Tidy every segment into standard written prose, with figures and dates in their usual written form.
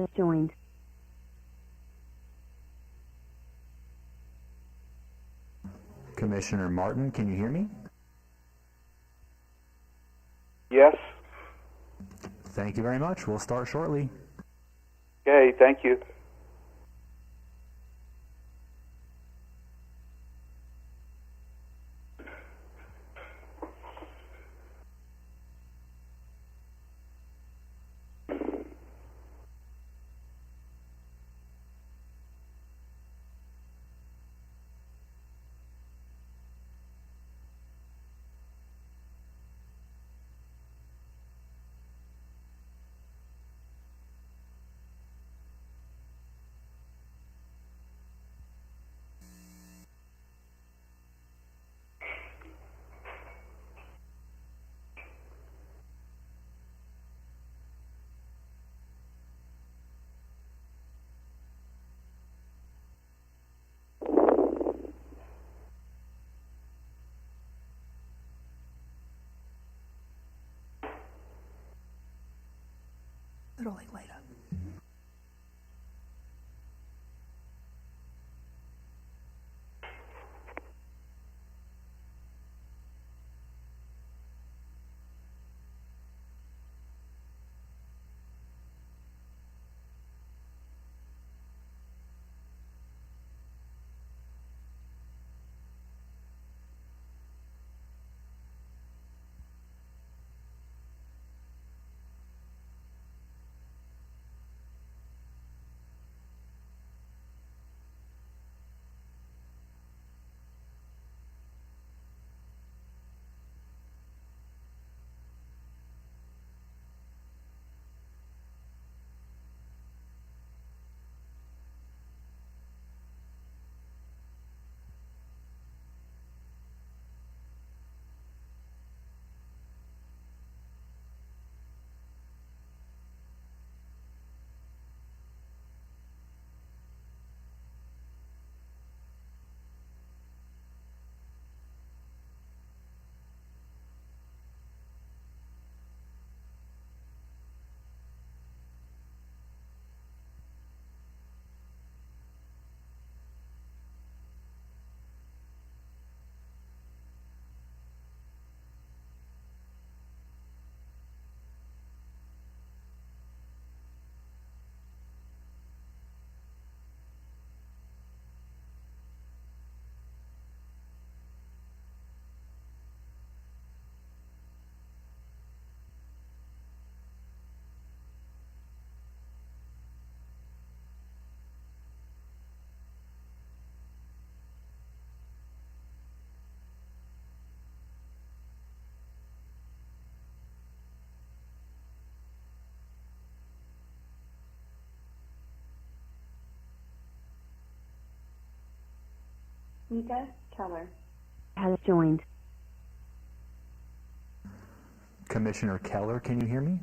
has joined. Commissioner Martin, can you hear me? Yes. Thank you very much. We'll start shortly. Okay, thank you. Literally later. Nika Keller has joined. Commissioner Keller, can you hear me?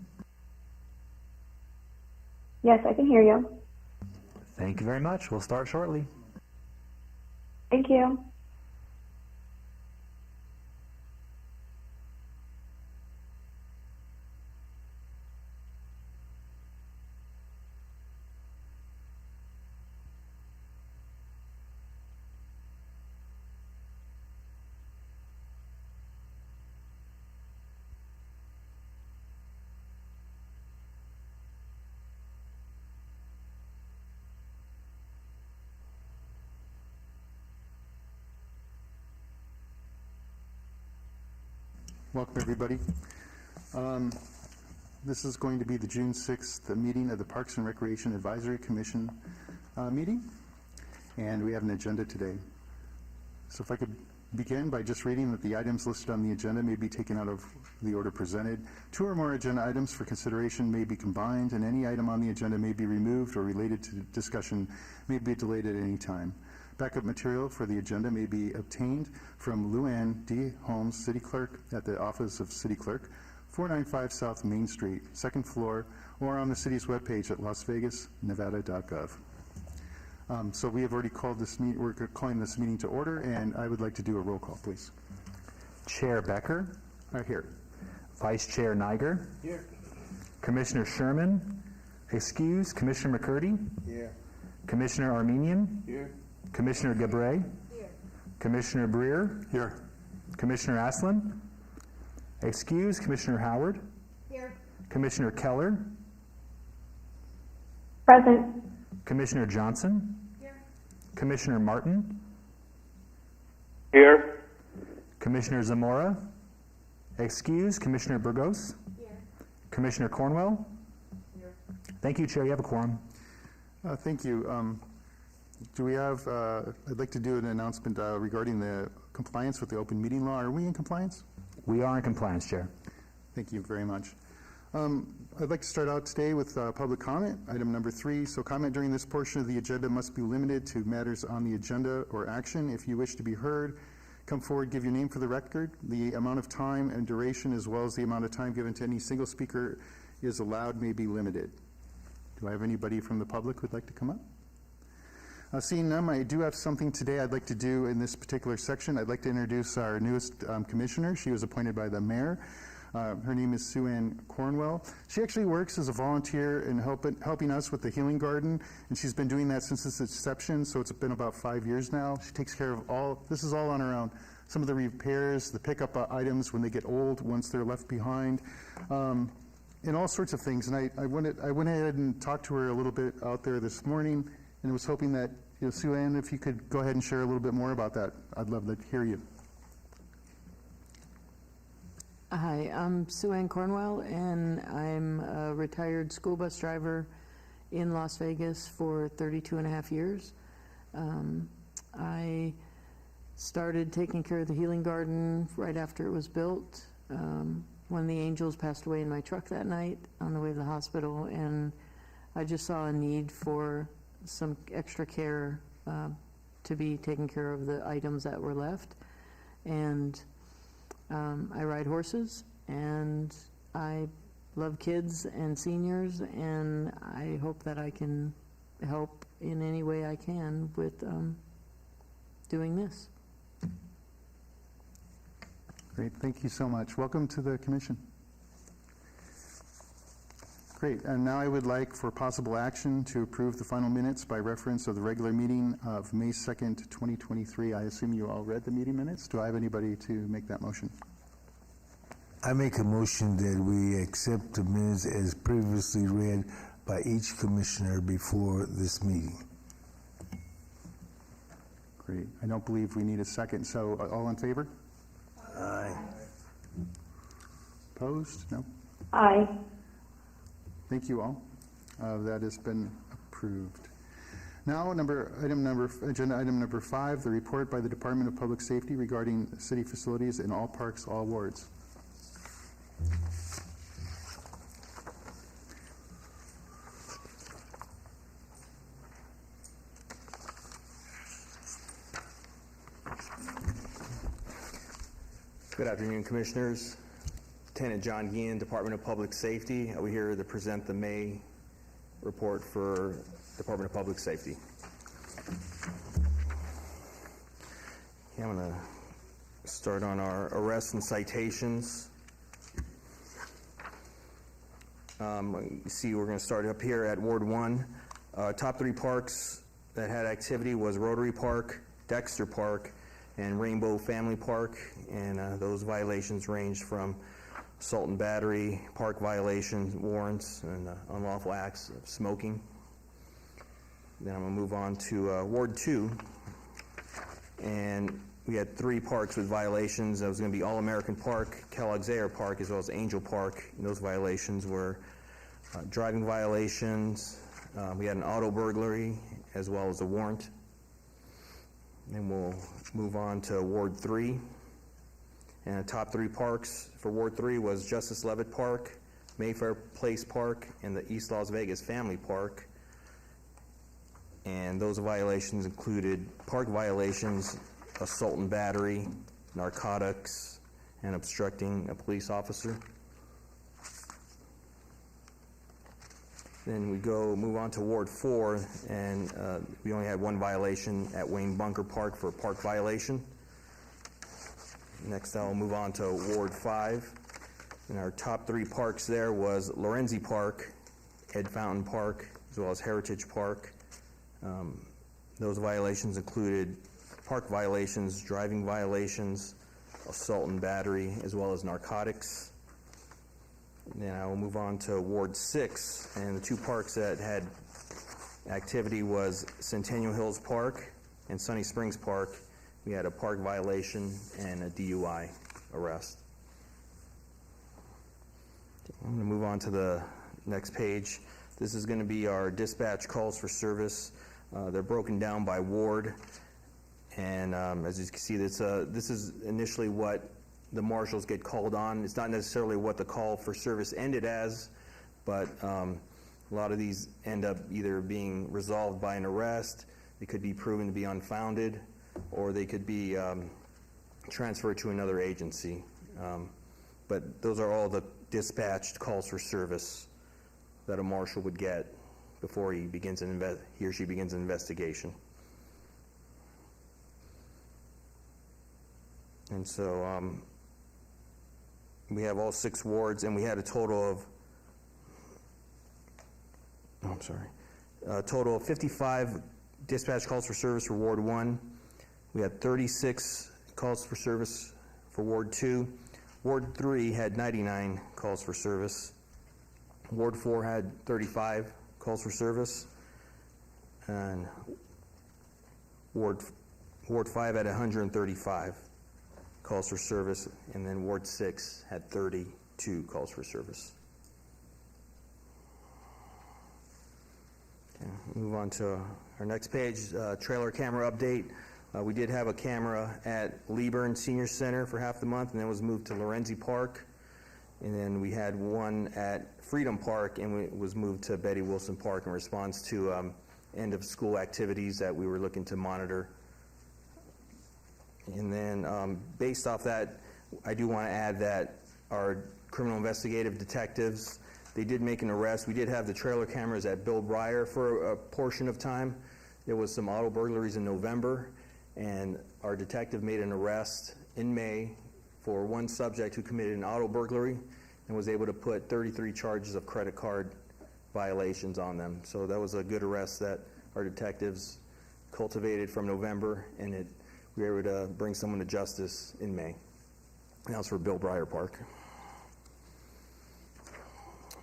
Yes, I can hear you. Thank you very much. We'll start shortly. Thank you. Welcome, everybody. This is going to be the June 6th meeting of the Parks and Recreation Advisory Commission meeting, and we have an agenda today. So if I could begin by just reading that the items listed on the agenda may be taken out of the order presented. 2 or more agenda items for consideration may be combined, and any item on the agenda may be removed or related to discussion may be delayed at any time. Backup material for the agenda may be obtained from Luann D. Holmes, City Clerk, at the Office of City Clerk, 495 South Main Street, 2nd floor, or on the city's webpage at lasvegasnevada.gov. So we have already called this meeting, we're calling this meeting to order, and I would like to do a roll call, please. Chair Becker. Here. Vice Chair Niger. Here. Commissioner Sherman. Excuse Commissioner McCurdy. Here. Commissioner Armenian. Here. Commissioner Gabray. Here. Commissioner Breer. Here. Commissioner Aslan. Excuse Commissioner Howard. Here. Commissioner Keller. Present. Commissioner Johnson. Here. Commissioner Martin. Here. Commissioner Zamora. Excuse Commissioner Burgos. Here. Commissioner Cornwell. Here. Thank you, Chair. You have a quorum. Thank you. Do we have, I'd like to do an announcement regarding the compliance with the open meeting law. Are we in compliance? We are in compliance, Chair. Thank you very much. I'd like to start out today with public comment, item number 3. So comment during this portion of the agenda must be limited to matters on the agenda or action. If you wish to be heard, come forward, give your name for the record. The amount of time and duration, as well as the amount of time given to any single speaker is allowed, may be limited. Do I have anybody from the public who'd like to come up? Seeing none, I do have something today I'd like to do in this particular section. I'd like to introduce our newest commissioner. She was appointed by the mayor. Her name is Sue Ann Cornwell. She actually works as a volunteer in helping us with the Healing Garden, and she's been doing that since its inception, so it's been about 5 years now. She takes care of this is all on her own. Some of the repairs, the pickup items when they get old, once they're left behind, and all sorts of things. And I went ahead and talked to her a little bit out there this morning, and was hoping that, Sue Ann, if you could go ahead and share a little bit more about that, I'd love to hear you. Hi, I'm Sue Ann Cornwell, and I'm a retired school bus driver in Las Vegas for 32 and a half years. I started taking care of the Healing Garden right after it was built. One of the angels passed away in my truck that night on the way to the hospital, and I just saw a need for some extra care to be taking care of the items that were left. And I ride horses, and I love kids and seniors, and I hope that I can help in any way I can with doing this. Great, thank you so much. Welcome to the commission. Great, and now I would like for possible action to approve the final minutes by reference of the regular meeting of May 2nd, 2023. I assume you all read the meeting minutes. Do I have anybody to make that motion? I make a motion that we accept the minutes as previously read by each commissioner before this meeting. Great, I don't believe we need a second, so all in favor? Aye. Opposed? No? Aye. Thank you all. That has been approved. Now, agenda item number 5, the report by the Department of Public Safety regarding city facilities in all parks, all wards. Good afternoon, Commissioners. Lieutenant John Guillen, Department of Public Safety. We're here to present the May report for Department of Public Safety. I'm going to start on our arrests and citations. You see, we're going to start up here at Ward 1. Top 3 parks that had activity was Rotary Park, Dexter Park, and Rainbow Family Park, and those violations ranged from assault and battery, park violations, warrants, and unlawful acts of smoking. Then I'm going to move on to Ward 2, and we had 3 parks with violations. That was going to be All-American Park, Kellogg's Air Park, as well as Angel Park. And those violations were driving violations. We had an auto burglary, as well as a warrant. Then we'll move on to Ward 3. And the top 3 parks for Ward 3 was Justice Leavitt Park, Mayfair Place Park, and the East Las Vegas Family Park. And those violations included park violations, assault and battery, narcotics, and obstructing a police officer. Then we move on to Ward 4, and we only had 1 violation at Wayne Bunker Park for a park violation. Next, I'll move on to Ward 5. And our top 3 parks there was Lorenzi Park, Ed Fountain Park, as well as Heritage Park. Those violations included park violations, driving violations, assault and battery, as well as narcotics. Then I will move on to Ward 6, and the two parks that had activity was Centennial Hills Park and Sunny Springs Park. We had a park violation and a DUI arrest. I'm going to move on to the next page. This is going to be our dispatch calls for service. They're broken down by ward, and as you can see, this is initially what the marshals get called on. It's not necessarily what the call for service ended as, but a lot of these end up either being resolved by an arrest, they could be proven to be unfounded, or they could be transferred to another agency. But those are all the dispatched calls for service that a marshal would get before he or she begins an investigation. And so we have all 6 wards, and we had a total of 55 dispatch calls for service for Ward 1. We had 36 calls for service for Ward 2. Ward 3 had 99 calls for service. Ward 4 had 35 calls for service. And Ward 5 had 135 calls for service. And then Ward 6 had 32 calls for service. Okay, move on to our next page, trailer camera update. We did have a camera at Leeburn Senior Center for half the month, and then was moved to Lorenzi Park. And then we had one at Freedom Park, and it was moved to Betty Wilson Park in response to end-of-school activities that we were looking to monitor. And then based off that, I do want to add that our criminal investigative detectives, they did make an arrest. We did have the trailer cameras at Bill Breyer for a portion of time. There was some auto burglaries in November, and our detective made an arrest in May for one subject who committed an auto burglary and was able to put 33 charges of credit card violations on them. So that was a good arrest that our detectives cultivated from November, and we were able to bring someone to justice in May. And that was for Bill Breyer Park.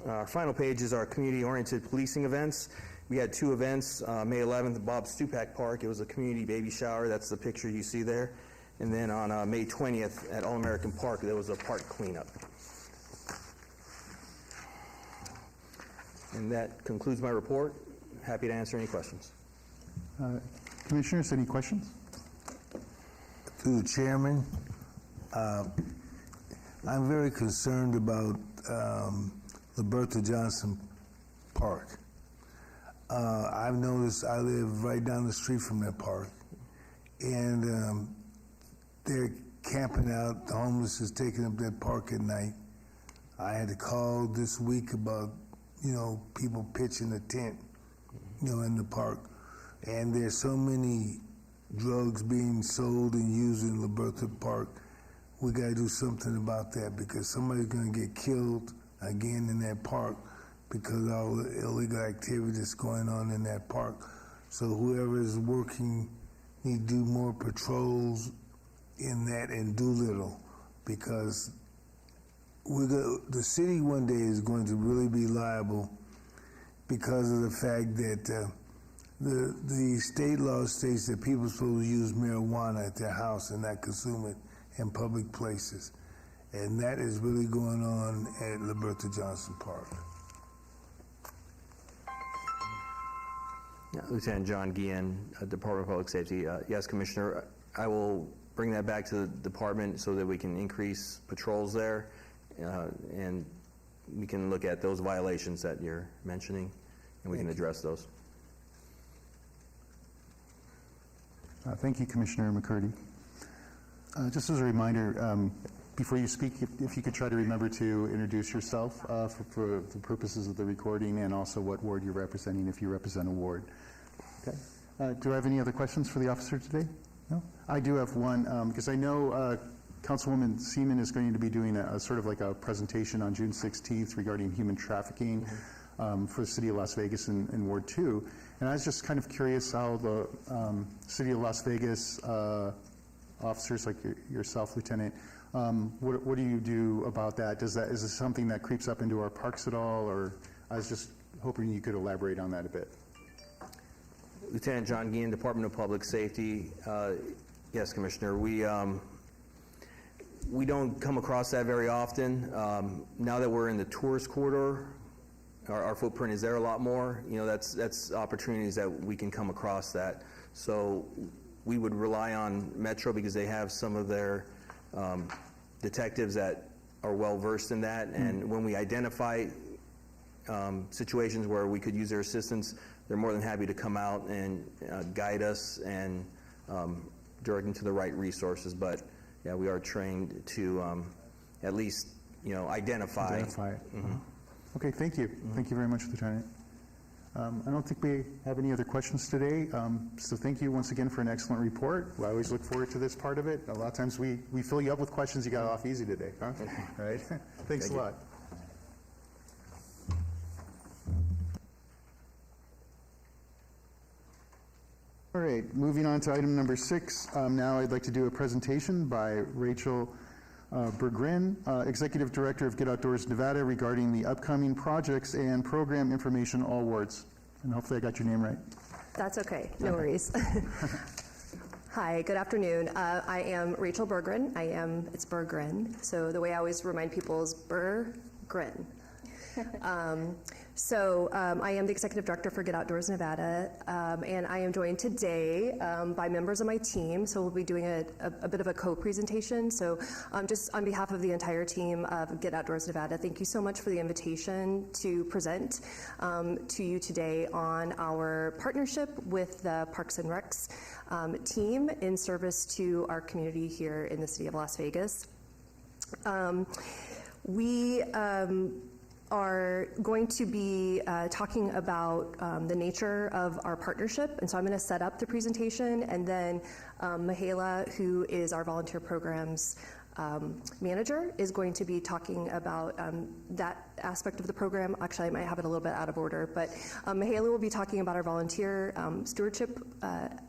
Our final page is our community-oriented policing events. We had 2 events, May 11th at Bob Stupak Park. It was a community baby shower. That's the picture you see there. And then on May 20th at All-American Park, there was a park cleanup. And that concludes my report. Happy to answer any questions. Commissioners, any questions? To the chairman, I'm very concerned about Liberta Johnson Park. I've noticed, I live right down the street from that park, and they're camping out. The homeless is taking up that park at night. I had to call this week about, people pitching a tent, in the park. And there's so many drugs being sold and used in Liberta Park. We got to do something about that, because somebody's going to get killed again in that park because of all the illegal activity that's going on in that park. So whoever is working need to do more patrols in that and do little, because the city one day is going to really be liable because of the fact that the state law states that people are supposed to use marijuana at their house and not consume it in public places. And that is really going on at Liberta Johnson Park. Yeah, Lieutenant John Guillen, Department of Public Safety. Yes, Commissioner, I will bring that back to the department so that we can increase patrols there, and we can look at those violations that you're mentioning, and we can address those. Thank you, Commissioner McCurdy. Just as a reminder, before you speak, if you could try to remember to introduce yourself for the purposes of the recording, and also what ward you're representing if you represent a ward. Okay. Do I have any other questions for the officer today? No? I do have one, because I know Councilwoman Seaman is going to be doing a sort of like a presentation on June 16th regarding human trafficking. for the City of Las Vegas in Ward 2. And I was just kind of curious how the City of Las Vegas officers like yourself, Lieutenant, what do you do about that? Is this something that creeps up into our parks at all? Or I was just hoping you could elaborate on that a bit. Lieutenant John Guillen, Department of Public Safety. Yes, Commissioner, we don't come across that very often. Now that we're in the tourist corridor, our footprint is there a lot more. You know, that's opportunities that we can come across that. So we would rely on Metro because they have some of their detectives that are well versed in that. And when we identify situations where we could use their assistance, they're more than happy to come out and guide us and direct them to the right resources. But yeah, we are trained to at least, you know, identify. Identify it. Okay, thank you. Thank you very much, Lieutenant. I don't think we have any other questions today, so thank you once again for an excellent report. I always look forward to this part of it. A lot of times we fill you up with questions. You got off easy today, huh? Right? Thanks a lot. All right, moving on to item number 6. Now I'd like to do a presentation by Rachel Berggren, Executive Director of Get Outdoors Nevada, regarding the upcoming projects and program information, all awards. And hopefully I got your name right. That's okay, no worries. Hi, good afternoon. I am Rachel Berggren. It's Berggren. So the way I always remind people is Berggren. I am the Executive Director for Get Outdoors Nevada, and I am joined today by members of my team, so we'll be doing a bit of a co-presentation. So just on behalf of the entire team of Get Outdoors Nevada, thank you so much for the invitation to present to you today on our partnership with the Parks and Recs team in service to our community here in the city of Las Vegas. We are going to be talking about the nature of our partnership, and so I'm going to set up the presentation, and then Mihaela, who is our volunteer programs manager, is going to be talking about that aspect of the program. Actually, I might have it a little bit out of order, but Mihaela will be talking about our volunteer stewardship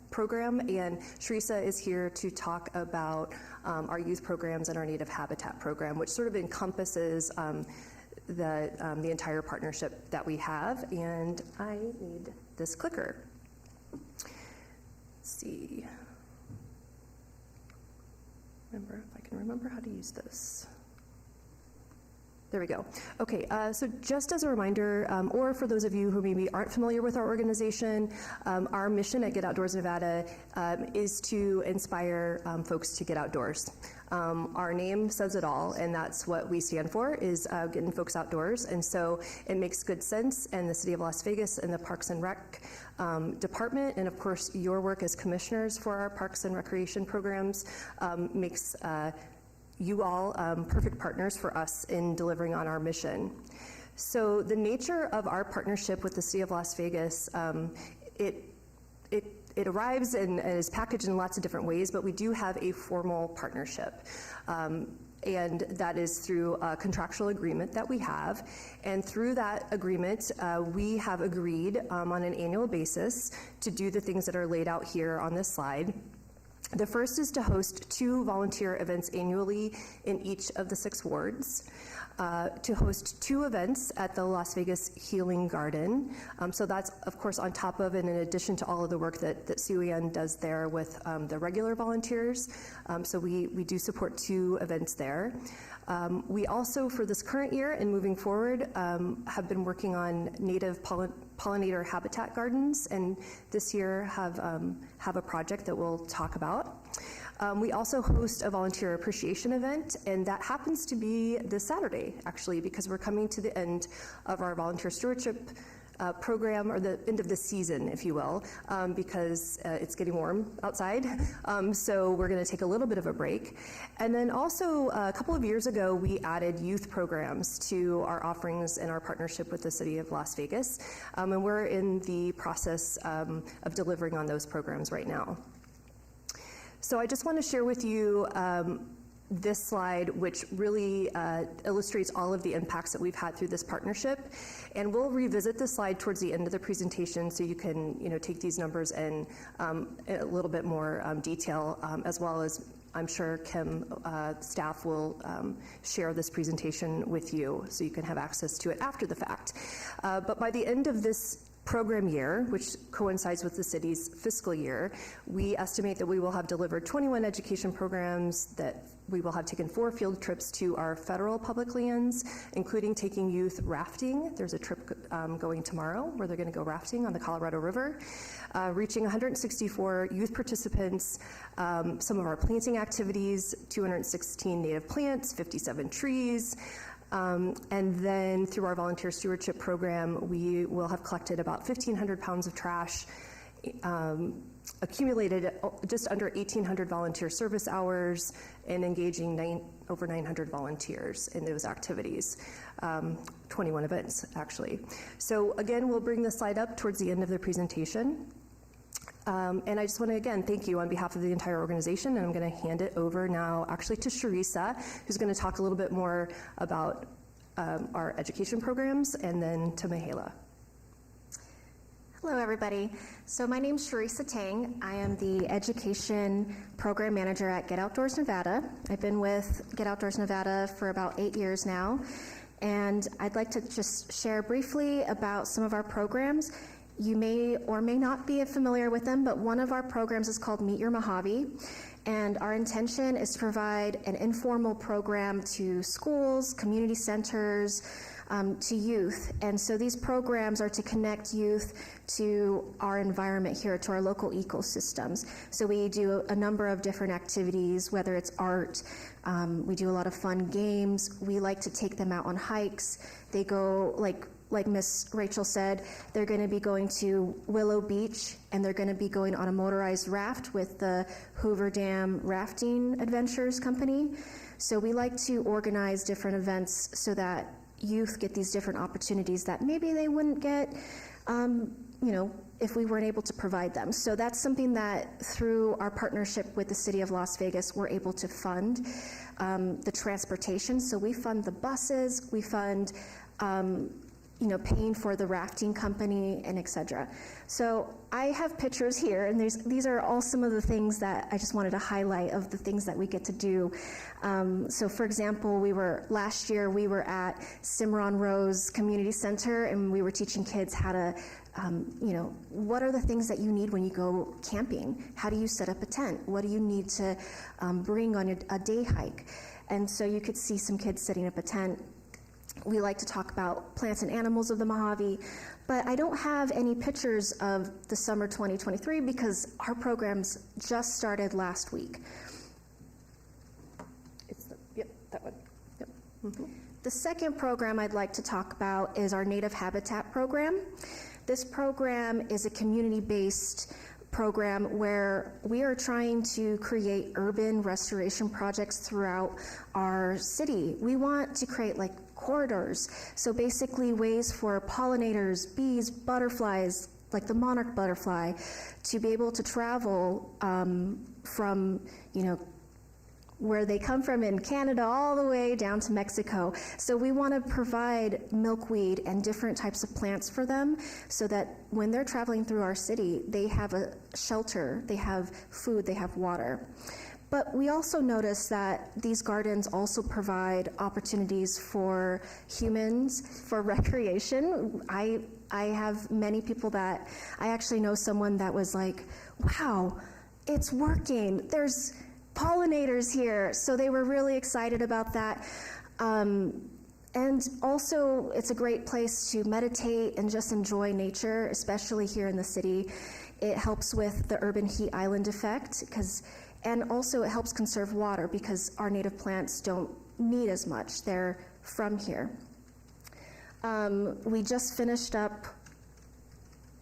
program, and Teresa is here to talk about our youth programs and our native habitat program, which sort of encompasses the entire partnership that we have. And I need this clicker. Let's see. Remember if I can remember how to use this. There we go. Okay, so just as a reminder, or for those of you who maybe aren't familiar with our organization, our mission at Get Outdoors Nevada is to inspire folks to get outdoors. Our name says it all, and that's what we stand for, is getting folks outdoors. And so it makes good sense, and the City of Las Vegas and the Parks and Rec Department, and of course your work as commissioners for our Parks and Recreation programs makes you all perfect partners for us in delivering on our mission. So the nature of our partnership with the City of Las Vegas, it arrives and is packaged in lots of different ways, but we do have a formal partnership. And that is through a contractual agreement that we have. And through that agreement, we have agreed on an annual basis to do the things that are laid out here on this slide. The first is to host 2 volunteer events annually in each of the 6 wards, to host 2 events at the Las Vegas Healing Garden. So that's, of course, on top of and in addition to all of the work that Sue Ann does there with the regular volunteers. So we do support 2 events there. We also, for this current year and moving forward, have been working on native pollinator habitat gardens, and this year have a project that we'll talk about. We also host a volunteer appreciation event, and that happens to be this Saturday, actually, because we're coming to the end of our volunteer stewardship program, or the end of the season, if you will, because it's getting warm outside. So we're going to take a little bit of a break. And then also, a couple of years ago, we added youth programs to our offerings in our partnership with the City of Las Vegas. And we're in the process of delivering on those programs right now. So I just want to share with you this slide, which really illustrates all of the impacts that we've had through this partnership. And we'll revisit this slide towards the end of the presentation so you can take these numbers in a little bit more detail, as well as I'm sure Kim staff will share this presentation with you so you can have access to it after the fact. But by the end of this program year, which coincides with the city's fiscal year, we estimate that we will have delivered 21 education programs, that we will have taken 4 field trips to our federal public lands, including taking youth rafting. There's a trip going tomorrow where they're going to go rafting on the Colorado River, reaching 164 youth participants, some of our planting activities, 216 native plants, 57 trees, and then through our volunteer stewardship program, we will have collected about 1,500 pounds of trash, accumulated just under 1,800 volunteer service hours, and engaging over 900 volunteers in those activities. 21 events, actually. So again, we'll bring this slide up towards the end of the presentation. And I just want to, again, thank you on behalf of the entire organization, and I'm going to hand it over now actually to Sharisa, who's going to talk a little bit more about our education programs, and then to Mihaela. Hello, everybody. So my name's Sharisa Tang. I am the Education Program Manager at Get Outdoors Nevada. I've been with Get Outdoors Nevada for about 8 years now, and I'd like to just share briefly about some of our programs. You may or may not be familiar with them, but one of our programs is called Meet Your Mojave, and our intention is to provide an informal program to schools, community centers, to youth. And so these programs are to connect youth to our environment here, to our local ecosystems. So we do a number of different activities, whether it's art, we do a lot of fun games, we like to take them out on hikes. They go, like Miss Rachel said, they're going to be going to Willow Beach, and they're going to be going on a motorized raft with the Hoover Dam Rafting Adventures Company. So we like to organize different events so that youth get these different opportunities that maybe they wouldn't get, if we weren't able to provide them. So that's something that through our partnership with the City of Las Vegas, we're able to fund the transportation. So we fund the buses, we fund paying for the rafting company, and et cetera. So I have pictures here, and these are all some of the things that I just wanted to highlight of the things that we get to do. So for example, last year we were at Cimarron Rose Community Center, and we were teaching kids how to, what are the things that you need when you go camping? How do you set up a tent? What do you need to bring on a day hike? And so you could see some kids setting up a tent. We like to talk about plants and animals of the Mojave, but I don't have any pictures of the summer 2023 because our programs just started last week. That one. Yep. Mm-hmm. The second program I'd like to talk about is our Native Habitat program. This program is a community-based program where we are trying to create urban restoration projects throughout our city. We want to create corridors, so basically ways for pollinators, bees, butterflies, like the monarch butterfly, to be able to travel from, where they come from in Canada all the way down to Mexico. So we want to provide milkweed and different types of plants for them so that when they're traveling through our city, they have a shelter, they have food, they have water. But we also notice that these gardens also provide opportunities for humans for recreation. I have many people that, I actually know someone that was like, wow, it's working. There's pollinators here. So they were really excited about that. And also, it's a great place to meditate and just enjoy nature, especially here in the city. It helps with the urban heat island effect, and also it helps conserve water because our native plants don't need as much. They're from here. We just finished up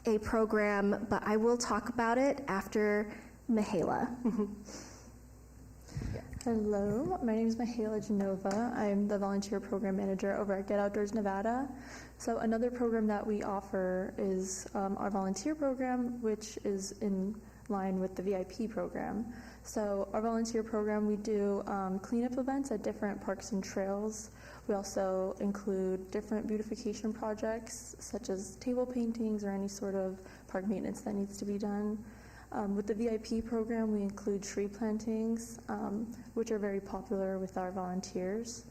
a program, but I will talk about it after Mihaela. Hello, my name is Mihaela Genova. I'm the volunteer program manager over at Get Outdoors Nevada. So another program that we offer is our volunteer program, which is in line with the VIP program. So our volunteer program, we do cleanup events at different parks and trails. We also include different beautification projects, such as table paintings or any sort of park maintenance that needs to be done. With the VIP program, we include tree plantings, which are very popular with our volunteers.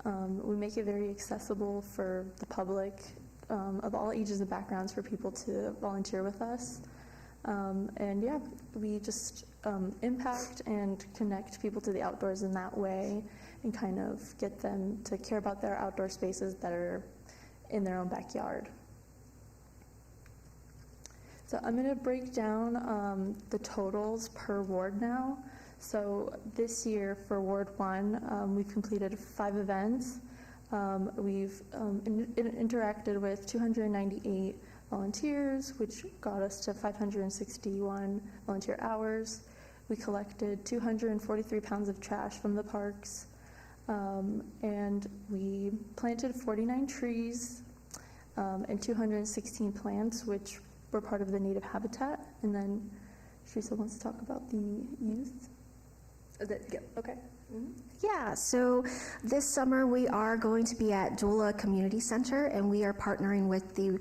We make it very accessible for the public of all ages and backgrounds for people to volunteer with us. And yeah, we just impact and connect people to the outdoors in that way and kind of get them to care about their outdoor spaces that are in their own backyard. So I'm going to break down the totals per ward now. So this year for Ward 1, we've completed 5 events. We've interacted with 298 volunteers, which got us to 561 volunteer hours. We collected 243 pounds of trash from the parks, and we planted 49 trees and 216 plants, which were part of the native habitat. And then Teresa wants to talk about the youth. Okay. Yeah, so this summer we are going to be at Dula Community Center, and we are partnering with the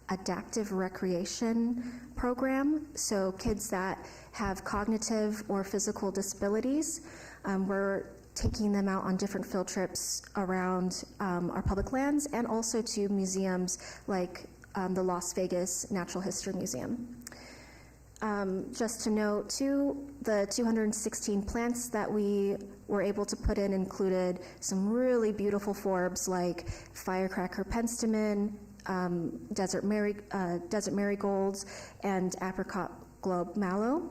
Adaptive Recreation Program. So kids that have cognitive or physical disabilities, we're taking them out on different field trips around our public lands and also to museums like the Las Vegas Natural History Museum. Just to note, too, the 216 plants that we were able to put in included some really beautiful forbs like firecracker penstemon, desert marigolds, and apricot globe mallow.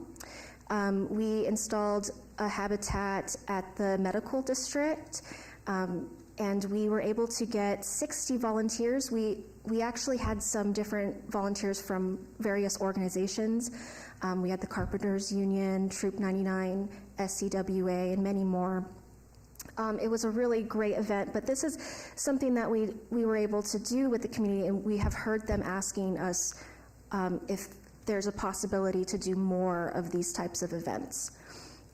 We installed a habitat at the medical district, and we were able to get 60 volunteers. We actually had some different volunteers from various organizations. We had the Carpenters Union, Troop 99, SCWA, and many more. It was a really great event, but this is something that we were able to do with the community, and we have heard them asking us if there's a possibility to do more of these types of events,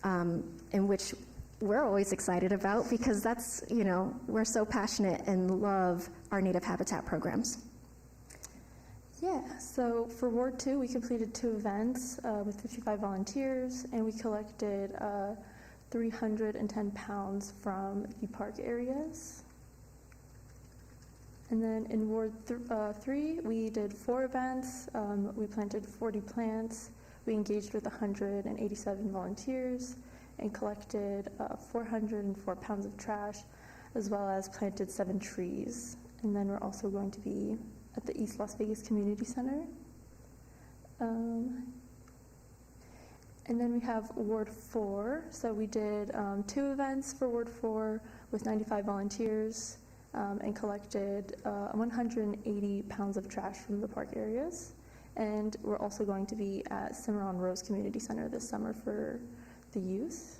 in which we're always excited about because that's, we're so passionate and love our native habitat programs. Yeah, so for Ward 2, we completed 2 events with 55 volunteers, and we collected 310 pounds from the park areas. And then in Ward 3, we did 4 events. We planted 40 plants. We engaged with 187 volunteers and collected 404 pounds of trash, as well as planted 7 trees. And then we're also going to be at the East Las Vegas Community Center. And then we have Ward 4. So we did 2 events for Ward 4 with 95 volunteers and collected 180 pounds of trash from the park areas. And we're also going to be at Cimarron Rose Community Center this summer for the youth.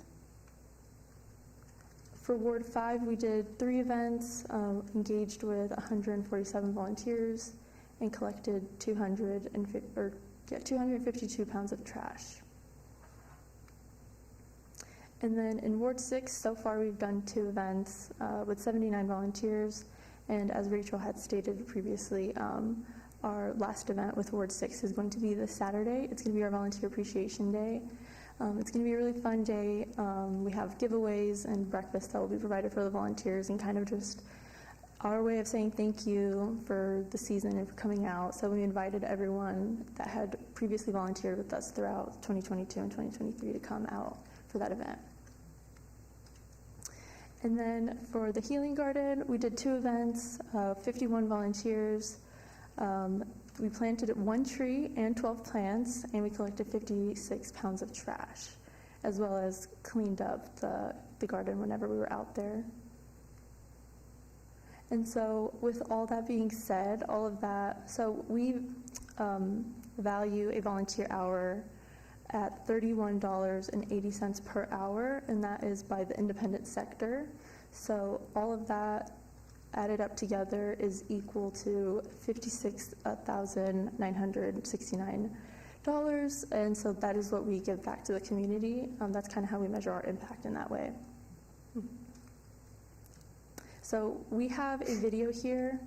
For Ward 5, we did 3 events, engaged with 147 volunteers, and collected 252 pounds of trash. And then in Ward 6, so far we've done 2 events with 79 volunteers, and as Rachel had stated previously, our last event with Ward 6 is going to be this Saturday. It's going to be our Volunteer Appreciation Day. It's going to be a really fun day. We have giveaways and breakfast that will be provided for the volunteers, and kind of just our way of saying thank you for the season and for coming out. So we invited everyone that had previously volunteered with us throughout 2022 and 2023 to come out for that event. And then for the Healing Garden, we did 2 events, 51 volunteers. We planted 1 tree and 12 plants, and we collected 56 pounds of trash, as well as cleaned up the garden whenever we were out there. And so with all that being said, all of that, so we value a volunteer hour at $31.80 per hour, and that is by the independent sector. So all of that added up together is equal to $56,969 and so that is what we give back to the community. That's kind of how we measure our impact in that way. So we have a video here,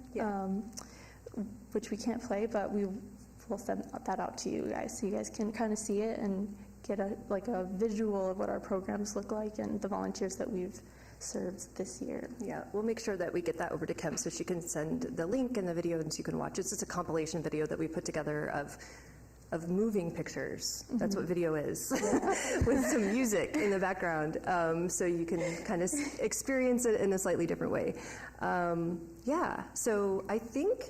which we can't play, but we will send that out to you guys so you guys can kind of see it and get a visual of what our programs look like and the volunteers that we've served this year. Yeah, we'll make sure that we get that over to Kim so she can send the link and the video and so you can watch. It's just a compilation video that we put together of moving pictures. That's what video is, with some music in the background, so you can kind of experience it in a slightly different way. Yeah, so I think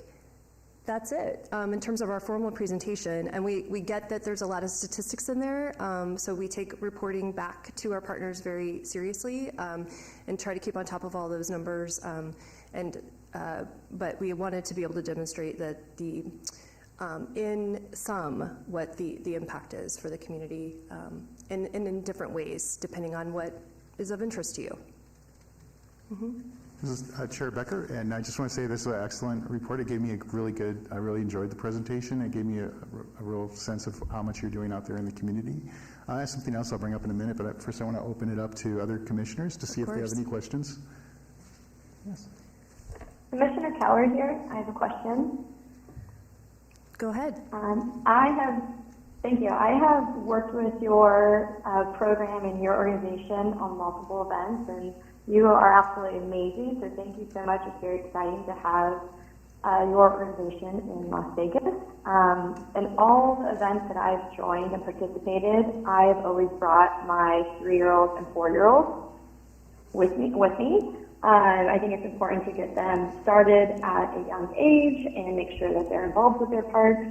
that's it in terms of our formal presentation. And we get that there's a lot of statistics in there, so we take reporting back to our partners very seriously and try to keep on top of all those numbers. But we wanted to be able to demonstrate that in sum, what the impact is for the community in different ways, depending on what is of interest to you. This is Chair Becker, and I just want to say this is an excellent report. It gave me I really enjoyed the presentation. It gave me a real sense of how much you're doing out there in the community. I have something else I'll bring up in a minute, but first I want to open it up to other commissioners to see if they have any questions. Yes. Commissioner Keller here. I have a question. Go ahead. Thank you. I have worked with your program and your organization on multiple events, and you are absolutely amazing, so thank you so much. It's very exciting to have your organization in Las Vegas. And all the events that I've joined and participated, I've always brought my 3-year-olds and 4-year-olds with me. I think it's important to get them started at a young age and make sure that they're involved with their parks.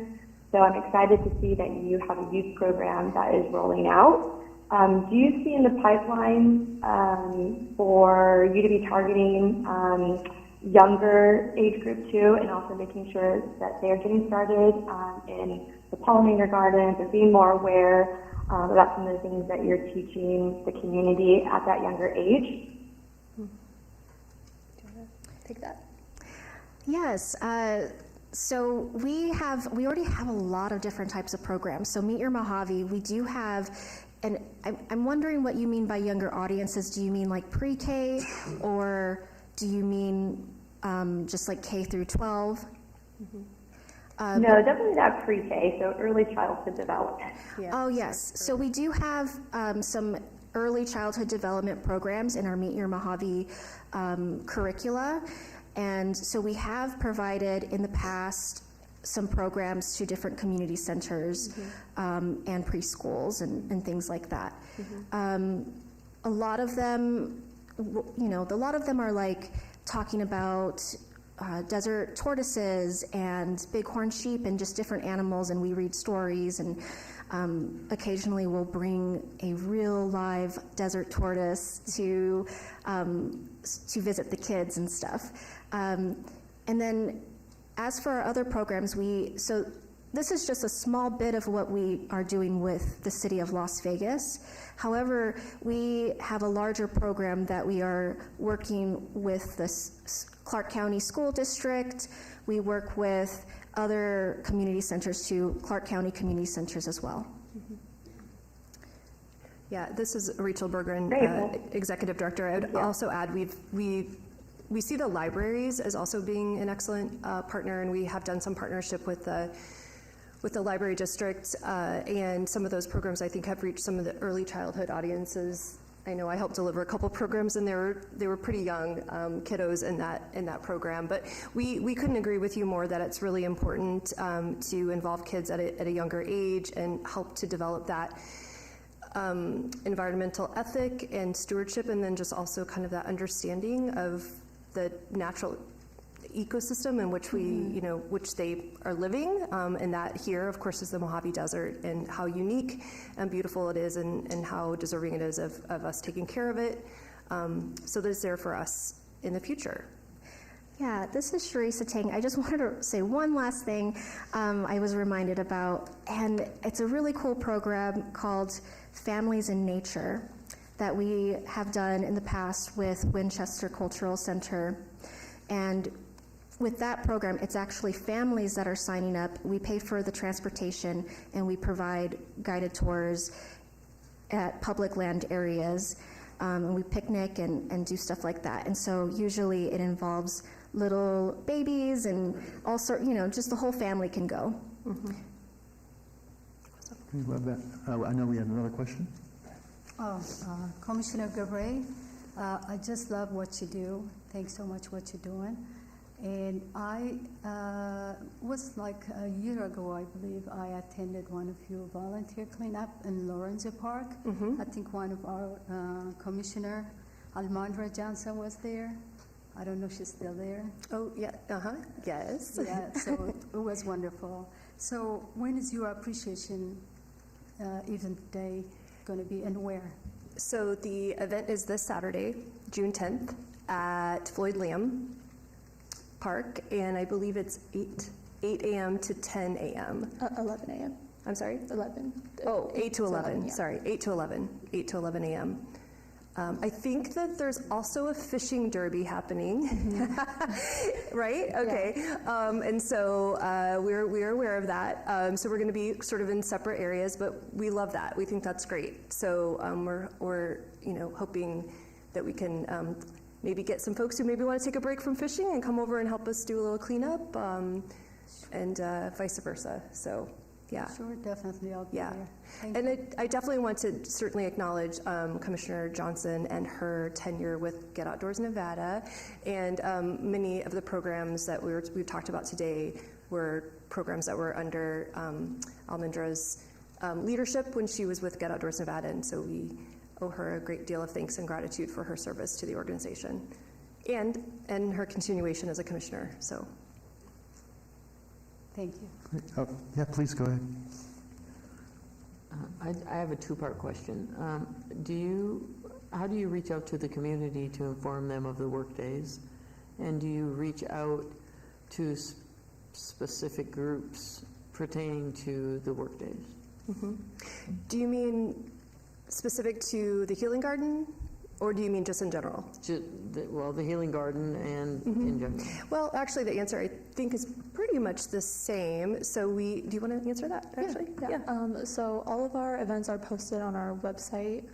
So I'm excited to see that you have a youth program that is rolling out. Do you see in the pipeline for you to be targeting younger age group too, and also making sure that they're getting started in the pollinator gardens and being more aware about some of the things that you're teaching the community at that younger age? Do you want to take that? Yes. So we already have a lot of different types of programs. So Meet Your Mojave, we do have, and I'm wondering what you mean by younger audiences. Do you mean like pre-K, or do you mean just like K through 12? No, definitely not pre-K, so early childhood development. Yeah. Oh, yes. So we do have some early childhood development programs in our Meet Your Mojave curricula. And so we have provided in the past some programs to different community centers and preschools and things like that. A lot of them, are like talking about desert tortoises and bighorn sheep and just different animals, and we read stories, and occasionally we'll bring a real live desert tortoise to visit the kids and stuff. And then as for our other programs, so this is just a small bit of what we are doing with the city of Las Vegas. However, we have a larger program that we are working with the Clark County School District. We work with other community centers too, Clark County Community Centers as well. Yeah, this is Rachel Berggren, Executive Director. I would also add we see the libraries as also being an excellent partner, and we have done some partnership with the library district, and some of those programs I think have reached some of the early childhood audiences. I know I helped deliver a couple programs, and they were pretty young kiddos in that program. But we couldn't agree with you more that it's really important to involve kids at a younger age and help to develop that environmental ethic and stewardship, and then just also kind of that understanding of the natural ecosystem in which which they are living, and that here, of course, is the Mojave Desert, and how unique and beautiful it is, and how deserving it is of us taking care of it, so that it's there for us in the future. Yeah, this is Sharisa Tang. I just wanted to say one last thing I was reminded about, and it's a really cool program called Families in Nature that we have done in the past with Winchester Cultural Center. And with that program, it's actually families that are signing up. We pay for the transportation, and we provide guided tours at public land areas, and we picnic and do stuff like that. And so usually it involves little babies and all sort, just the whole family can go. We love that. I know we have another question. Commissioner Gabray, I just love what you do. Thanks so much what you're doing. And I was like a year ago, I believe, I attended one of your volunteer cleanup in Lorenzo Park. I think one of our commissioner, Almondra Johnson, was there. I don't know if she's still there. Oh, yeah, yes. Yeah, so it was wonderful. So when is your appreciation event day going to be, and where? So the event is this Saturday, June 10th, at Floyd Lamb Park, and I believe it's 8 a.m. to 10 a.m. 11 a.m. I'm sorry? 11. Oh, 8 to 11, yeah. sorry, 8 to 11 a.m. I think that there's also a fishing derby happening, right? Okay, yeah. And so we're aware of that. So we're going to be sort of in separate areas, but we love that. We think that's great. So we're hoping that we can maybe get some folks who maybe want to take a break from fishing and come over and help us do a little cleanup, and vice versa. So. Yeah. Sure, definitely. I'll be there. And I definitely want to certainly acknowledge Commissioner Johnson and her tenure with Get Outdoors Nevada, and many of the programs that we've talked about today were programs that were under Almondra's leadership when she was with Get Outdoors Nevada, and so we owe her a great deal of thanks and gratitude for her service to the organization, and her continuation as a commissioner. So. Thank you. Oh, yeah, please go ahead. I have a two-part question. How do you reach out to the community to inform them of the work days? And do you reach out to specific groups pertaining to the work days? Mm-hmm. Do you mean specific to the Healing Garden? Or do you mean just in general? The Healing Garden and in general. Well, actually, the answer I think is pretty much the same. So do you want to answer that, actually? Yeah. So all of our events are posted on our website.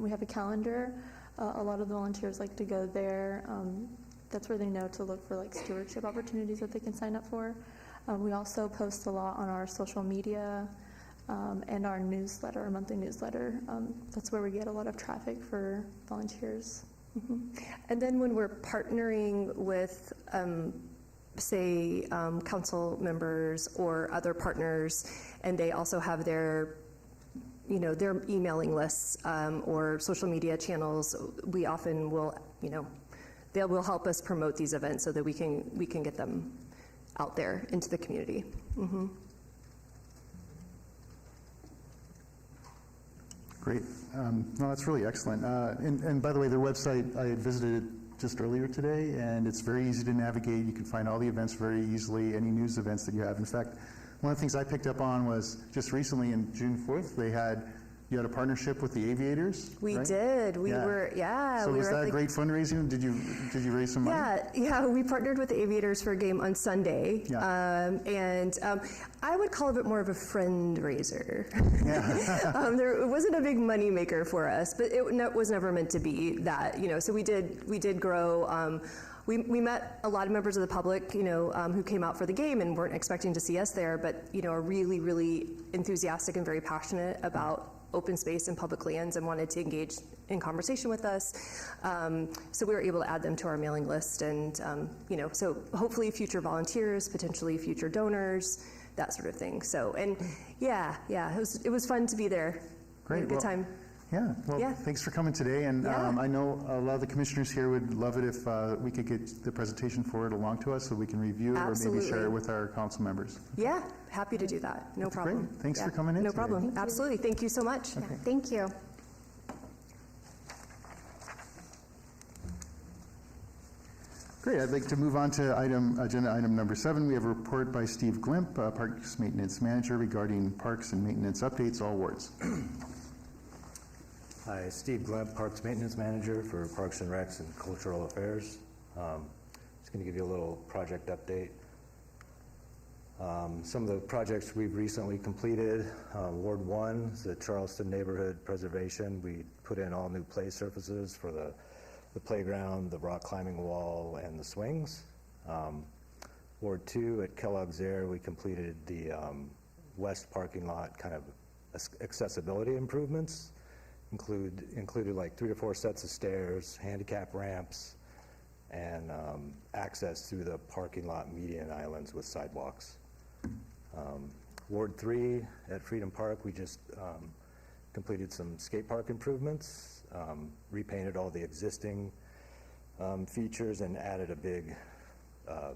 We have a calendar. A lot of the volunteers like to go there. That's where they know to look for like stewardship opportunities that they can sign up for. We also post a lot on our social media. And our newsletter, our monthly newsletter, that's where we get a lot of traffic for volunteers. And then when we're partnering with, say, council members or other partners, and they also have their emailing lists or social media channels, we often will, they will help us promote these events so that we can get them out there into the community. Great. No, that's really excellent. And by the way, their website, I had visited it just earlier today, and it's very easy to navigate. You can find all the events very easily, any news events that you have. In fact, one of the things I picked up on was just recently in June 4th, you had a partnership with the Aviators. We right? did. We were. So was that great fundraising? Did you raise some money? Yeah. We partnered with the Aviators for a game on Sunday, and I would call it a bit more of a fundraiser. It wasn't a big money maker for us, but it was never meant to be that. So we did grow. We met a lot of members of the public, who came out for the game and weren't expecting to see us there, but are really, really enthusiastic and very passionate about open space and public lands and wanted to engage in conversation with us. So we were able to add them to our mailing list, and so hopefully future volunteers, potentially future donors, that sort of thing. So, and it was fun to be there. Great. We had a good time. Yeah, well, thanks for coming today, and I know a lot of the commissioners here would love it if we could get the presentation forward along to us so we can review it or maybe share it with our council members. Yeah, happy to do that. No problem. Great. Thanks for coming in No today. problem. Absolutely. Thank you so much. Okay. Thank you. Great. I'd like to move on to agenda item number 7. We have a report by Steve Glimp, Parks Maintenance Manager, regarding parks and maintenance updates, all wards. Hi, Steve Glimp, Parks Maintenance Manager for Parks and Recs and Cultural Affairs. As Just going to give you a little project update. Some of the projects we've recently completed, Ward 1 is the Charleston Neighborhood Preservation. We put in all new play surfaces for the playground, the rock climbing wall, and the swings. Ward 2 at Kellogg's Air, we completed the west parking lot kind of accessibility improvements. Included like 3 or 4 sets of stairs, handicap ramps, and access through the parking lot median islands with sidewalks. Ward 3 at Freedom Park, we just completed some skate park improvements, repainted all the existing features, and added a big, a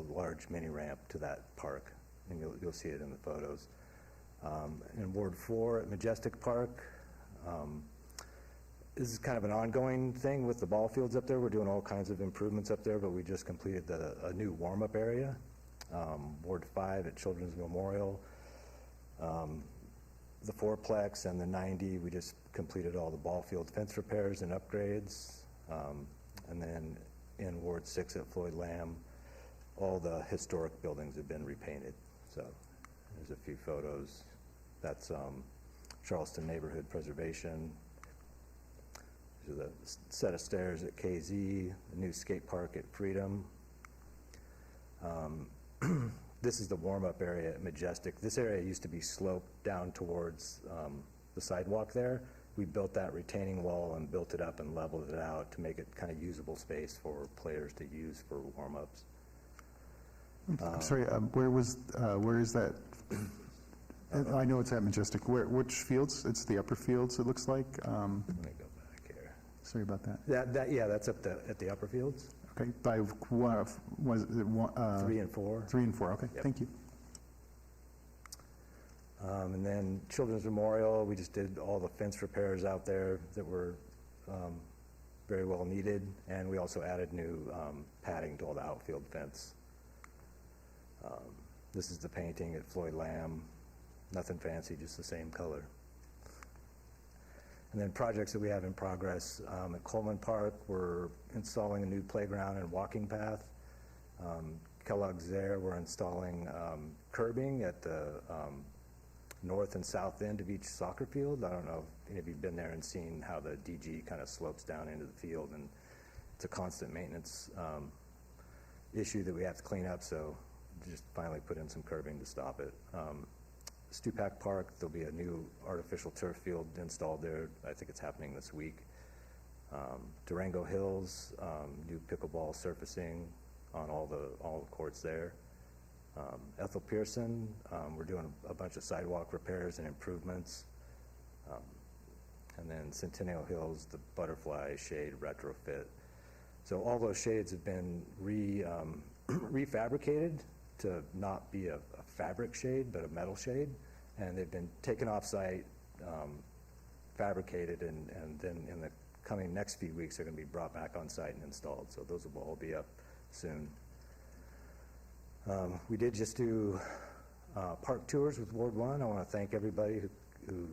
large mini ramp to that park, and you'll see it in the photos. In Ward 4 at Majestic Park, this is kind of an ongoing thing with the ball fields up there. We're doing all kinds of improvements up there, but we just completed a new warm-up area. Ward 5 at Children's Memorial, the fourplex and the 90, we just completed all the ball field fence repairs and upgrades. And then in Ward 6 at Floyd Lamb, all the historic buildings have been repainted. So there's a few photos. That's Charleston Neighborhood Preservation. These are the set of stairs at KZ, the new skate park at Freedom. This is the warm-up area at Majestic. This area used to be sloped down towards the sidewalk there. We built that retaining wall and built it up and leveled it out to make it kind of usable space for players to use for warm-ups. I'm sorry, where is that? I know it's at Majestic. Which fields? It's the upper fields, it looks like. Let me go back here. Sorry about that. Yeah, that's at the upper fields. Okay, by what, was it 3 and 4. 3 and 4, okay, Yep. Thank you. And then Children's Memorial, we just did all the fence repairs out there that were very well needed, and we also added new padding to all the outfield fence. This is the painting at Floyd Lamb. Nothing fancy, just the same color. And then projects that we have in progress, at Coleman Park, we're installing a new playground and walking path. Kellogg's there, we're installing curbing at the north and south end of each soccer field. I don't know if any of you have been there and seen how the DG kind of slopes down into the field, and it's a constant maintenance issue that we have to clean up, so just finally put in some curbing to stop it. Stupak Park, there'll be a new artificial turf field installed there. I think it's happening this week. Durango Hills, new pickleball surfacing on all the courts there. Ethel Pearson, we're doing a bunch of sidewalk repairs and improvements. And then Centennial Hills, the butterfly shade retrofit. So all those shades have been refabricated to not be a fabric shade, but a metal shade. And they've been taken off site, fabricated, and then in the coming next few weeks, they're going to be brought back on site and installed. So those will all be up soon. We did just do park tours with Ward 1. I want to thank everybody who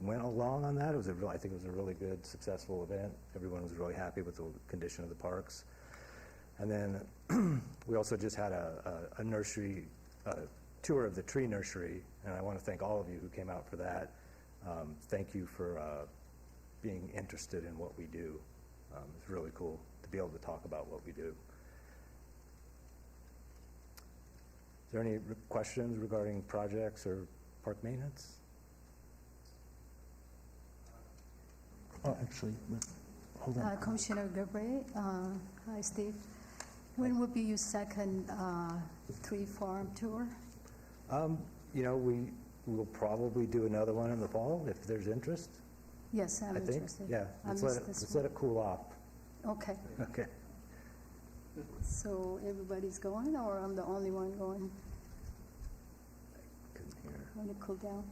went along on that. I think it was a really good, successful event. Everyone was really happy with the condition of the parks. And then we also just had a nursery tour of the tree nursery, and I want to thank all of you who came out for that. Thank you for being interested in what we do. It's really cool to be able to talk about what we do. Is there any questions regarding projects or park maintenance? Oh, actually, hold on. Commissioner Gabriel, hi Steve. When will be your second tree farm tour? We will probably do another one in the fall if there's interest. Yes, I'm I think. interested. Yeah, let's let it cool off. Okay. Okay. So everybody's going, or I'm the only one going? Couldn't hear. When it cool down?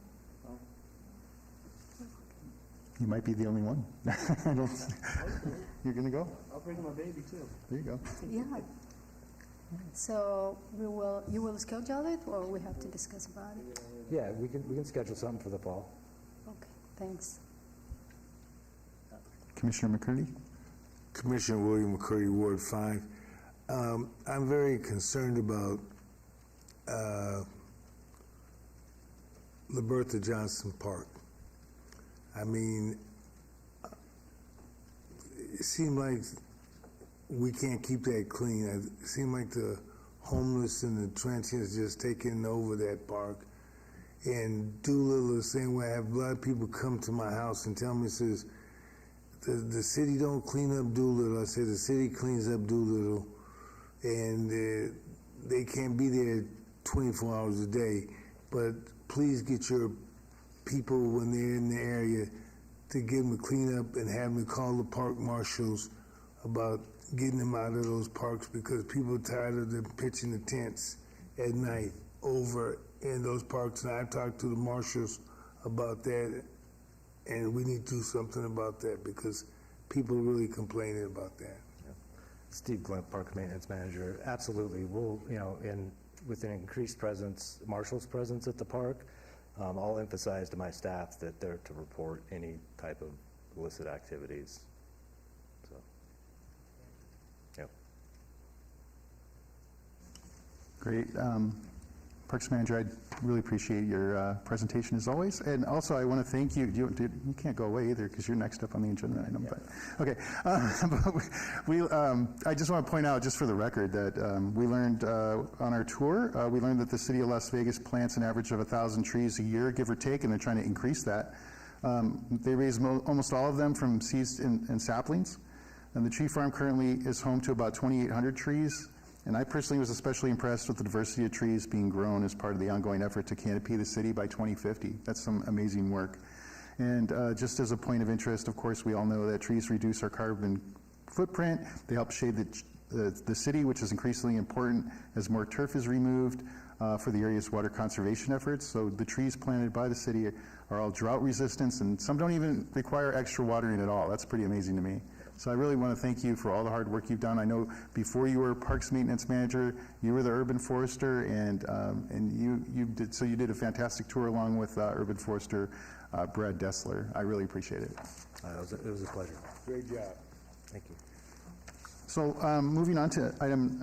You might be the only one. I don't. You're going to go? I'll bring my baby too. There you go. Yeah. So you will schedule it, or we have to discuss about it? Yeah, we can schedule something for the fall. Okay, thanks. Commissioner McCurdy? Commissioner William McCurdy, Ward 5. I'm very concerned about Libertha Johnson Park. I mean, it seems like we can't keep that clean. It seems like the homeless and the transients just taking over that park. And Doolittle is saying, well, I have a lot of people come to my house and tell me, says, the city don't clean up Doolittle. I said, the city cleans up Doolittle, and they can't be there 24 hours a day. But please get your people when they're in the area to get them to clean up and have them call the park marshals about getting them out of those parks, because people are tired of them pitching the tents at night over in those parks. And I've talked to the marshals about that, and we need to do something about that because people are really complaining about that. Yeah. Steve Glimp, Park Maintenance Manager. Absolutely. We'll, with an increased presence, marshals' presence at the park, I'll emphasize to my staff that they're to report any type of illicit activities. So, yep. Great. Parks Manager, I really appreciate your presentation as always. And also, I want to thank you. You can't go away either because you're next up on the agenda item. Yeah. But, okay. I just want to point out, just for the record, that we learned on our tour, we learned that the city of Las Vegas plants an average of 1,000 trees a year, give or take, and they're trying to increase that. They raise almost all of them from seeds and saplings. And the tree farm currently is home to about 2,800 trees. And I personally was especially impressed with the diversity of trees being grown as part of the ongoing effort to canopy the city by 2050. That's some amazing work. And just as a point of interest, of course, we all know that trees reduce our carbon footprint. They help shade the city, which is increasingly important as more turf is removed for the area's water conservation efforts. So the trees planted by the city are all drought resistant, and some don't even require extra watering at all. That's pretty amazing to me. So I really want to thank you for all the hard work you've done. I know before you were Parks Maintenance Manager, you were the Urban Forester, and you did a fantastic tour along with Urban Forester Brad Dessler. I really appreciate it. It was a pleasure. Great job. Thank you. So moving on to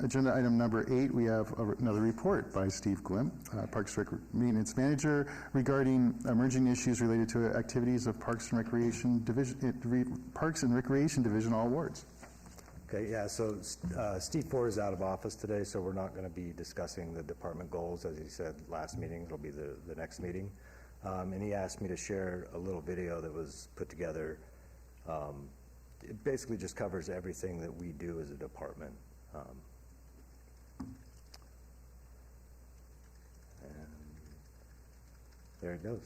agenda item number 8, we have another report by Steve Glimp, Parks Maintenance Manager, regarding emerging issues related to activities of Parks and Recreation Division all wards. Okay, yeah, so Steve Ford is out of office today, so we're not going to be discussing the department goals, as he said last meeting. It'll be the next meeting. And he asked me to share a little video that was put together. It basically just covers everything that we do as a department. And there it goes.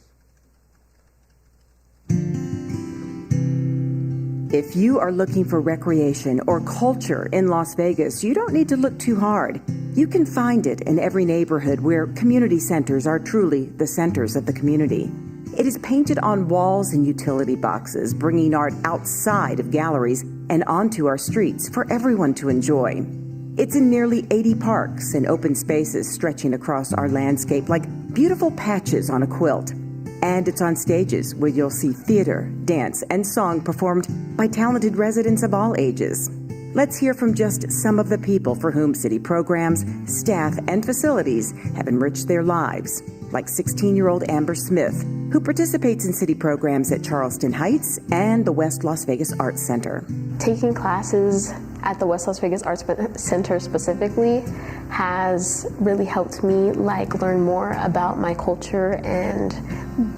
If you are looking for recreation or culture in Las Vegas, you don't need to look too hard. You can find it in every neighborhood where community centers are truly the centers of the community. It is painted on walls and utility boxes, bringing art outside of galleries and onto our streets for everyone to enjoy. It's in nearly 80 parks and open spaces stretching across our landscape like beautiful patches on a quilt. And it's on stages where you'll see theater, dance, and song performed by talented residents of all ages. Let's hear from just some of the people for whom city programs, staff, and facilities have enriched their lives, like 16-year-old Amber Smith, who participates in city programs at Charleston Heights and the West Las Vegas Arts Center. Taking classes at the West Las Vegas Arts Center specifically has really helped me learn more about my culture and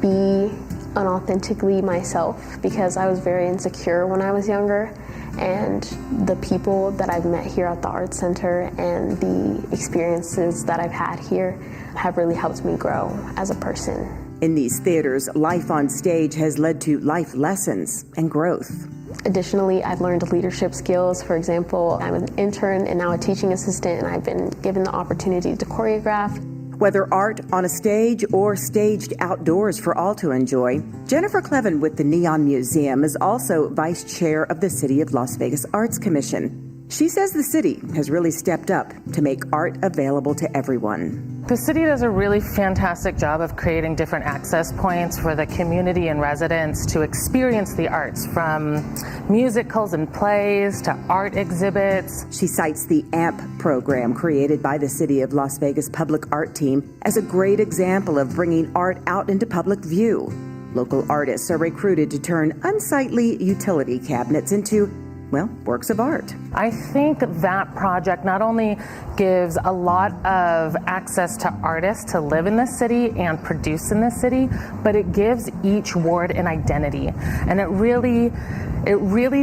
be unauthentically myself, because I was very insecure when I was younger. And the people that I've met here at the Arts Center and the experiences that I've had here have really helped me grow as a person. In these theaters, life on stage has led to life lessons and growth. Additionally, I've learned leadership skills. For example, I'm an intern and now a teaching assistant, and I've been given the opportunity to choreograph. Whether art on a stage or staged outdoors for all to enjoy, Jennifer Clevin with the Neon Museum is also vice chair of the City of Las Vegas Arts Commission. She says the city has really stepped up to make art available to everyone. The city does a really fantastic job of creating different access points for the community and residents to experience the arts, from musicals and plays to art exhibits. She cites the AMP program created by the City of Las Vegas Public Art Team as a great example of bringing art out into public view. Local artists are recruited to turn unsightly utility cabinets into, well, works of art. I think that project not only gives a lot of access to artists to live in the city and produce in the city, but it gives each ward an identity. And it really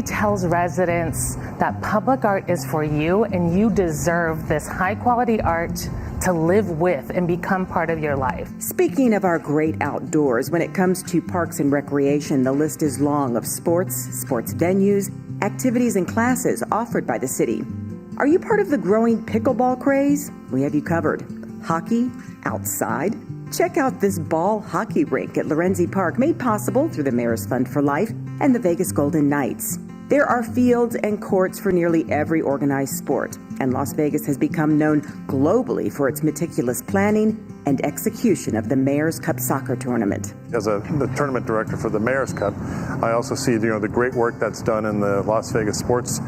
tells residents that public art is for you and you deserve this high quality art to live with and become part of your life. Speaking of our great outdoors, when it comes to parks and recreation, the list is long of sports venues, activities and classes offered by the city. Are you part of the growing pickleball craze? We have you covered. Hockey, outside. Check out this ball hockey rink at Lorenzi Park, made possible through the Mayor's Fund for Life and the Vegas Golden Knights. There are fields and courts for nearly every organized sport, and Las Vegas has become known globally for its meticulous planning and execution of the Mayor's Cup soccer tournament. As the tournament director for the Mayor's Cup, I also see the great work that's done in the Las Vegas sports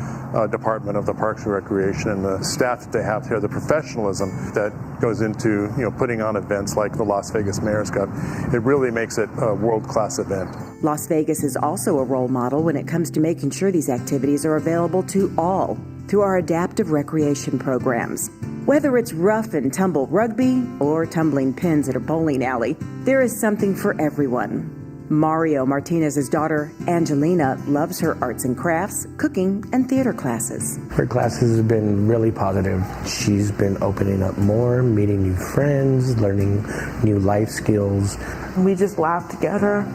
department of the Parks and Recreation, and the staff that they have here, the professionalism that goes into putting on events like the Las Vegas Mayor's Cup. It really makes it a world-class event. Las Vegas is also a role model when it comes to making sure these activities are available to all through our adaptive recreation programs. Whether it's rough and tumble rugby or tumbling pins at a bowling alley, there is something for everyone. Mario Martinez's daughter, Angelina, loves her arts and crafts, cooking, and theater classes. Her classes have been really positive. She's been opening up more, meeting new friends, learning new life skills. We just laugh together,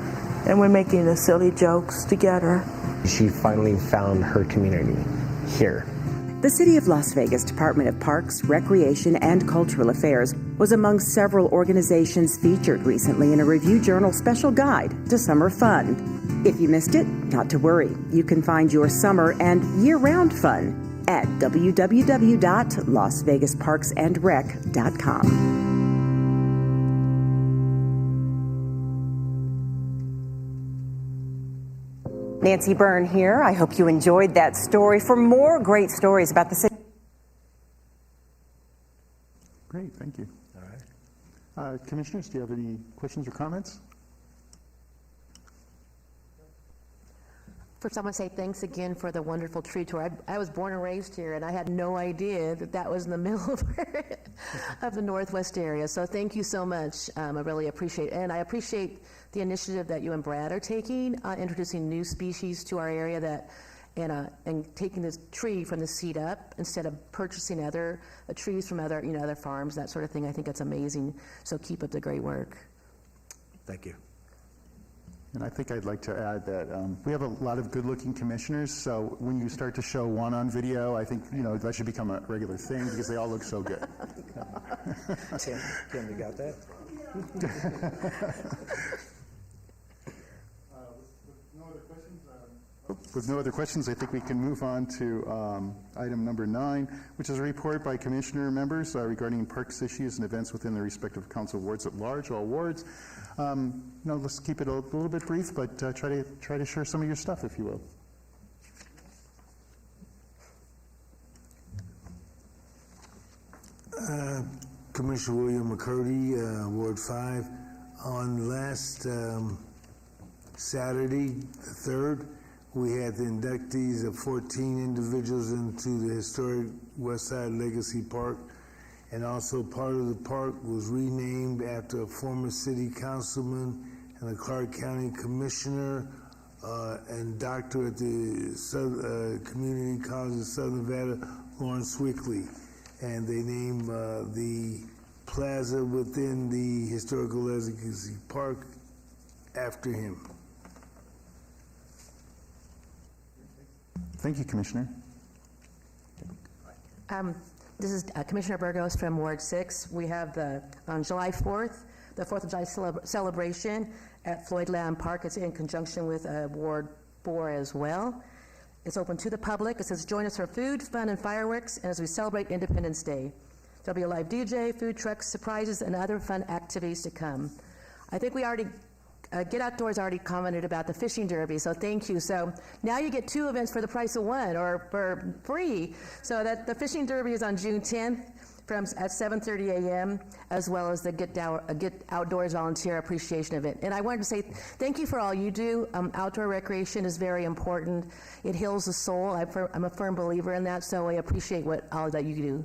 and we're making the silly jokes together. She finally found her community here. The City of Las Vegas Department of Parks, Recreation, and Cultural Affairs was among several organizations featured recently in a Review Journal special guide to summer fun. If you missed it, not to worry. You can find your summer and year-round fun at www.lasvegasparksandrec.com. Nancy Byrne here. I hope you enjoyed that story. For more great stories about the city. Great, thank you. All right. Commissioners, do you have any questions or comments? First, I want to say thanks again for the wonderful tree tour. I was born and raised here, and I had no idea that was in the middle of the Northwest area. So thank you so much. I really appreciate it. And I appreciate the initiative that you and Brad are taking, introducing new species to our area and taking this tree from the seed up instead of purchasing other trees from other farms, that sort of thing. I think that's amazing. So keep up the great work. Thank you. And I think I'd like to add that we have a lot of good-looking commissioners, so when you start to show one on video, I think that should become a regular thing because they all look so good. Tim, you got that? With no other questions, I think we can move on to item number 9, which is a report by commissioner members regarding parks issues and events within their respective council wards at large, all wards. Let's keep it a little bit brief, but try to share some of your stuff, if you will. Commissioner William McCurdy, Ward 5. On last Saturday, the 3rd, we had the inductees of 14 individuals into the historic Westside Legacy Park, and also part of the park was renamed after a former city councilman and a Clark County commissioner and doctor at the Community College of Southern Nevada, Lawrence Wickley. And they named the plaza within the Historical Legacy Park after him. Thank you, Commissioner. This is Commissioner Burgos from Ward 6. We have on July 4th, the 4th of July celebration at Floyd Lamb Park. It's in conjunction with Ward 4 as well. It's open to the public. It says, join us for food, fun, and fireworks, and as we celebrate Independence Day. There'll be a live DJ, food trucks, surprises, and other fun activities to come. I think we already, Get Outdoors already commented about the fishing derby, so thank you. So now you get 2 events for the price of 1, or for free. So that the fishing derby is on June 10th at 7:30 a.m., as well as the Get Outdoors Volunteer Appreciation event. And I wanted to say thank you for all you do. Outdoor recreation is very important. It heals the soul. I'm a firm believer in that, so I appreciate all that you do.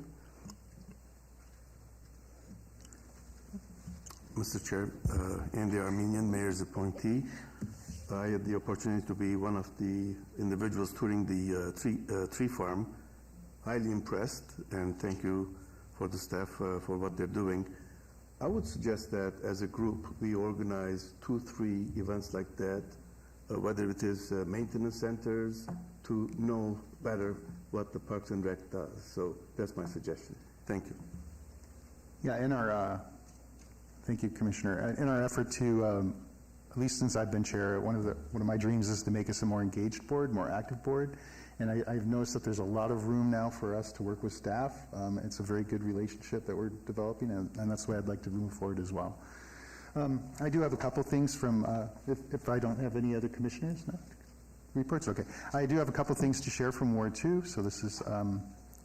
Mr. Chair, Andy Armenian, Mayor's appointee. I had the opportunity to be one of the individuals touring the tree farm. Highly impressed, and thank you for the staff for what they're doing. I would suggest that as a group, we organize 2-3 events like that, whether it is maintenance centers, to know better what the Parks and Rec does. So that's my suggestion. Thank you. Yeah, thank you, Commissioner. In our effort to, at least since I've been chair, one of my dreams is to make us a more engaged board, more active board. And I've noticed that there's a lot of room now for us to work with staff. It's a very good relationship that we're developing, and that's the way I'd like to move forward as well. I do have a couple things from, if I don't have any other commissioners, no? Reports, okay. I do have a couple things to share from Ward 2. So this is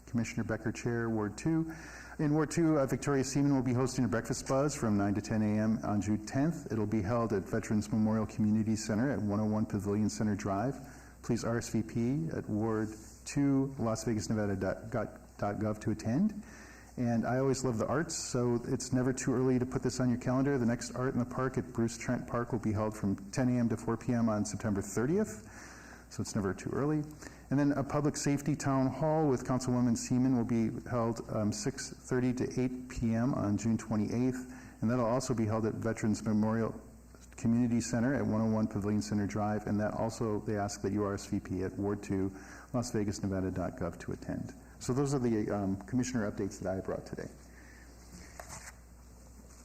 Commissioner Becker, Chair, Ward 2. In Ward 2, Victoria Seaman will be hosting a breakfast buzz from 9 to 10 a.m. on June 10th. It'll be held at Veterans Memorial Community Center at 101 Pavilion Center Drive. Please RSVP at Ward 2, LasVegasNevada.gov to attend. And I always love the arts, so it's never too early to put this on your calendar. The next Art in the Park at Bruce Trent Park will be held from 10 a.m. to 4 p.m. on September 30th, so it's never too early. And then a public safety town hall with Councilwoman Seaman will be held 6:30 to 8 p.m. on June 28th, and that'll also be held at Veterans Memorial Community Center at 101 Pavilion Center Drive, and that also they ask that you RSVP at Ward 2, LasVegasNevada.gov to attend. So those are the commissioner updates that I brought today.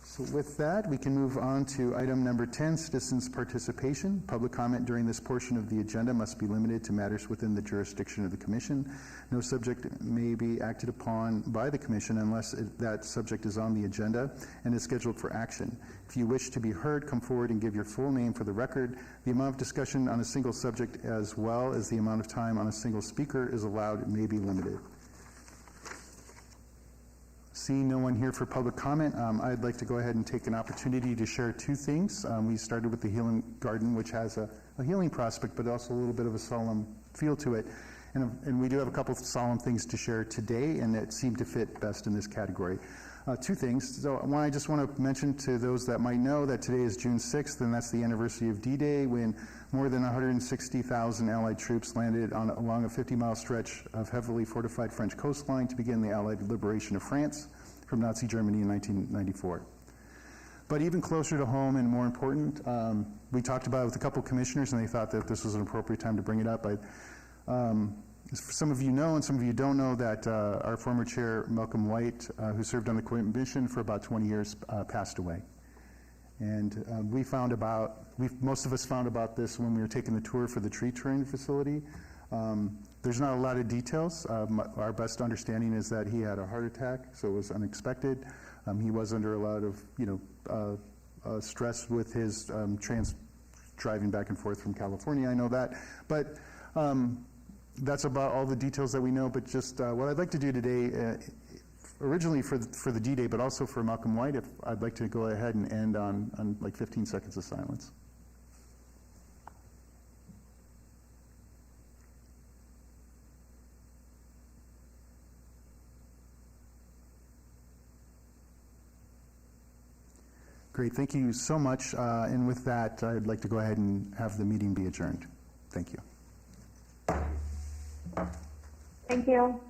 So with that, we can move on to item number 10, citizens' participation. Public comment during this portion of the agenda must be limited to matters within the jurisdiction of the commission. No subject may be acted upon by the commission unless that subject is on the agenda and is scheduled for action. If you wish to be heard, come forward and give your full name for the record. The amount of discussion on a single subject as well as the amount of time on a single speaker is allowed may be limited. Seeing no one here for public comment, I'd like to go ahead and take an opportunity to share 2 things. We started with the Healing Garden, which has a healing prospect, but also a little bit of a solemn feel to it. And we do have a couple of solemn things to share today, and it seemed to fit best in this category. 2 things. So one, I just want to mention to those that might know that today is June 6th, and that's the anniversary of D-Day, when more than 160,000 Allied troops landed along a 50-mile stretch of heavily fortified French coastline to begin the Allied liberation of France from Nazi Germany in 1994. But even closer to home and more important, we talked about it with a couple commissioners, and they thought that this was an appropriate time to bring it up. Some of you know and some of you don't know that our former chair, Malcolm White, who served on the commission for about 20 years, passed away. And most of us found about this when we were taking the tour for the tree trimming facility. There's not a lot of details. Our best understanding is that he had a heart attack, so it was unexpected. He was under a lot of stress with his driving back and forth from California. I know that, but that's about all the details that we know. But just what I'd like to do today, originally for the D-Day, but also for Malcolm White, if I'd like to go ahead and end on like 15 seconds of silence. Great, thank you so much. And with that, I'd like to go ahead and have the meeting be adjourned. Thank you. Thank you.